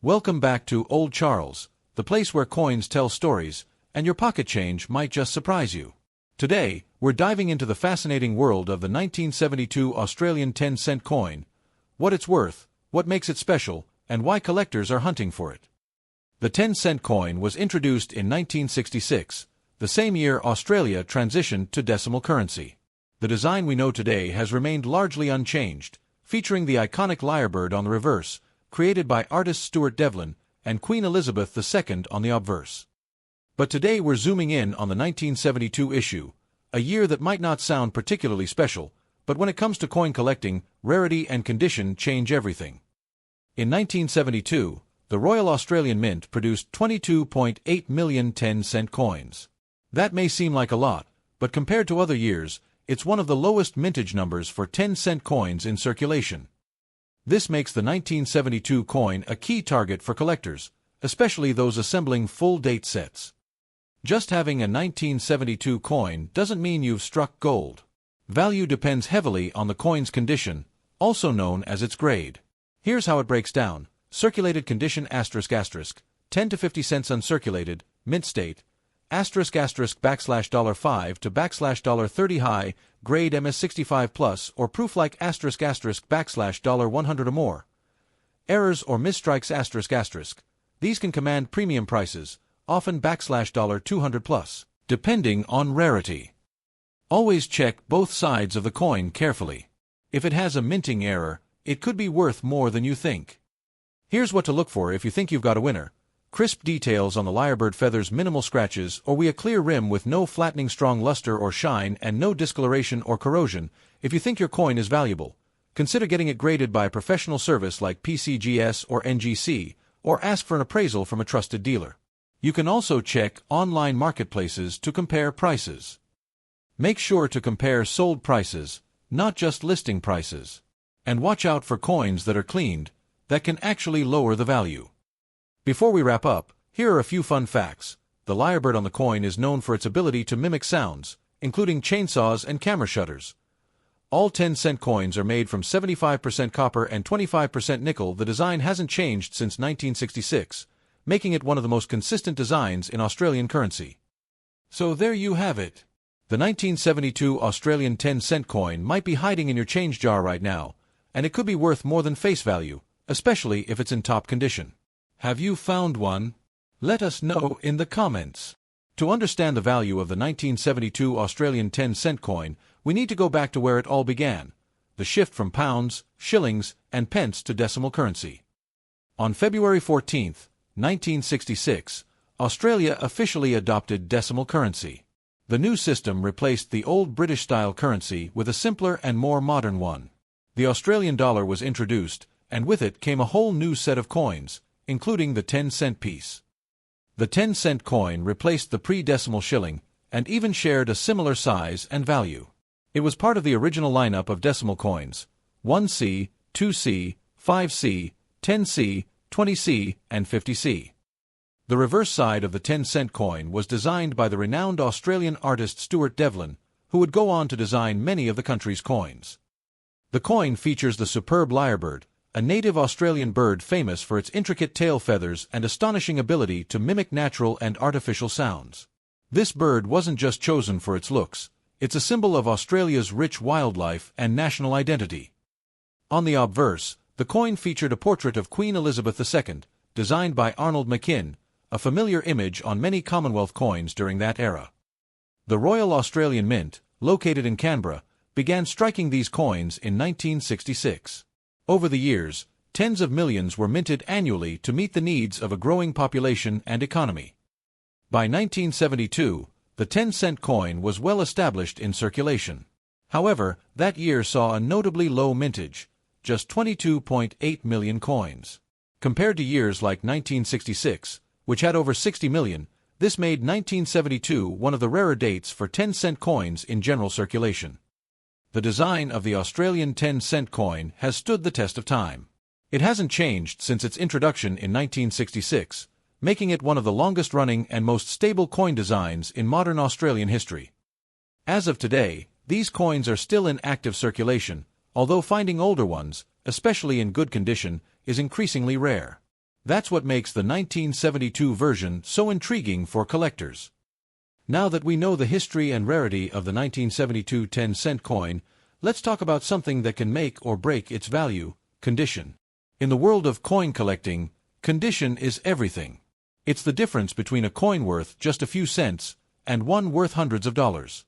Welcome back to Old Charles, the place where coins tell stories, and your pocket change might just surprise you. Today, we're diving into the fascinating world of the 1972 Australian 10-cent coin, what it's worth, what makes it special, and why collectors are hunting for it. The 10-cent coin was introduced in 1966, the same year Australia transitioned to decimal currency. The design we know today has remained largely unchanged, featuring the iconic lyrebird on the reverse, created by artist Stuart Devlin, and Queen Elizabeth II on the obverse. But today we're zooming in on the 1972 issue, a year that might not sound particularly special, but when it comes to coin collecting, rarity and condition change everything. In 1972, the Royal Australian Mint produced 22.8 million 10-cent coins. That may seem like a lot, but compared to other years, it's one of the lowest mintage numbers for 10-cent coins in circulation. This makes the 1972 coin a key target for collectors, especially those assembling full-date sets. Just having a 1972 coin doesn't mean you've struck gold. Value depends heavily on the coin's condition, also known as its grade. Here's how it breaks down. Circulated condition ***, 10 to 50 cents uncirculated, mint state, ***, $5 to $30 high, grade MS65 plus or proof like ***, $100 or more. Errors or misstrikes ***. These can command premium prices, often $200 plus, depending on rarity. Always check both sides of the coin carefully. If it has a minting error, it could be worth more than you think. Here's what to look for if you think you've got a winner. Crisp details on the lyrebird feathers, minimal scratches, or a clear rim with no flattening, strong luster or shine, and no discoloration or corrosion. If you think your coin is valuable, consider getting it graded by a professional service like PCGS or NGC, or ask for an appraisal from a trusted dealer. You can also check online marketplaces to compare prices. Make sure to compare sold prices, not just listing prices. And watch out for coins that are cleaned, that can actually lower the value. Before we wrap up, here are a few fun facts. The lyrebird on the coin is known for its ability to mimic sounds, including chainsaws and camera shutters. All 10-cent coins are made from 75% copper and 25% nickel. The design hasn't changed since 1966, making it one of the most consistent designs in Australian currency. So there you have it. The 1972 Australian 10-cent coin might be hiding in your change jar right now, and it could be worth more than face value, especially if it's in top condition. Have you found one? Let us know in the comments. To understand the value of the 1972 Australian 10-cent coin, we need to go back to where it all began, the shift from pounds, shillings, and pence to decimal currency. On February 14, 1966, Australia officially adopted decimal currency. The new system replaced the old British-style currency with a simpler and more modern one. The Australian dollar was introduced, and with it came a whole new set of coins, including the 10-cent piece. The 10-cent coin replaced the pre-decimal shilling, and even shared a similar size and value. It was part of the original lineup of decimal coins: 1C, 2C, 5C, 10C, 20C, and 50C. The reverse side of the 10-cent coin was designed by the renowned Australian artist Stuart Devlin, who would go on to design many of the country's coins. The coin features the superb lyrebird, a native Australian bird famous for its intricate tail feathers and astonishing ability to mimic natural and artificial sounds. This bird wasn't just chosen for its looks, it's a symbol of Australia's rich wildlife and national identity. On the obverse, the coin featured a portrait of Queen Elizabeth II, designed by Arnold McKim, a familiar image on many Commonwealth coins during that era. The Royal Australian Mint, located in Canberra, began striking these coins in 1966. Over the years, tens of millions were minted annually to meet the needs of a growing population and economy. By 1972, the 10-cent coin was well established in circulation. However, that year saw a notably low mintage, just 22.8 million coins. Compared to years like 1966, which had over 60 million, this made 1972 one of the rarer dates for 10-cent coins in general circulation. The design of the Australian 10-cent coin has stood the test of time. It hasn't changed since its introduction in 1966, making it one of the longest-running and most stable coin designs in modern Australian history. As of today, these coins are still in active circulation, although finding older ones, especially in good condition, is increasingly rare. That's what makes the 1972 version so intriguing for collectors. Now that we know the history and rarity of the 1972 10-cent coin, let's talk about something that can make or break its value: condition. In the world of coin collecting, condition is everything. It's the difference between a coin worth just a few cents and one worth hundreds of dollars.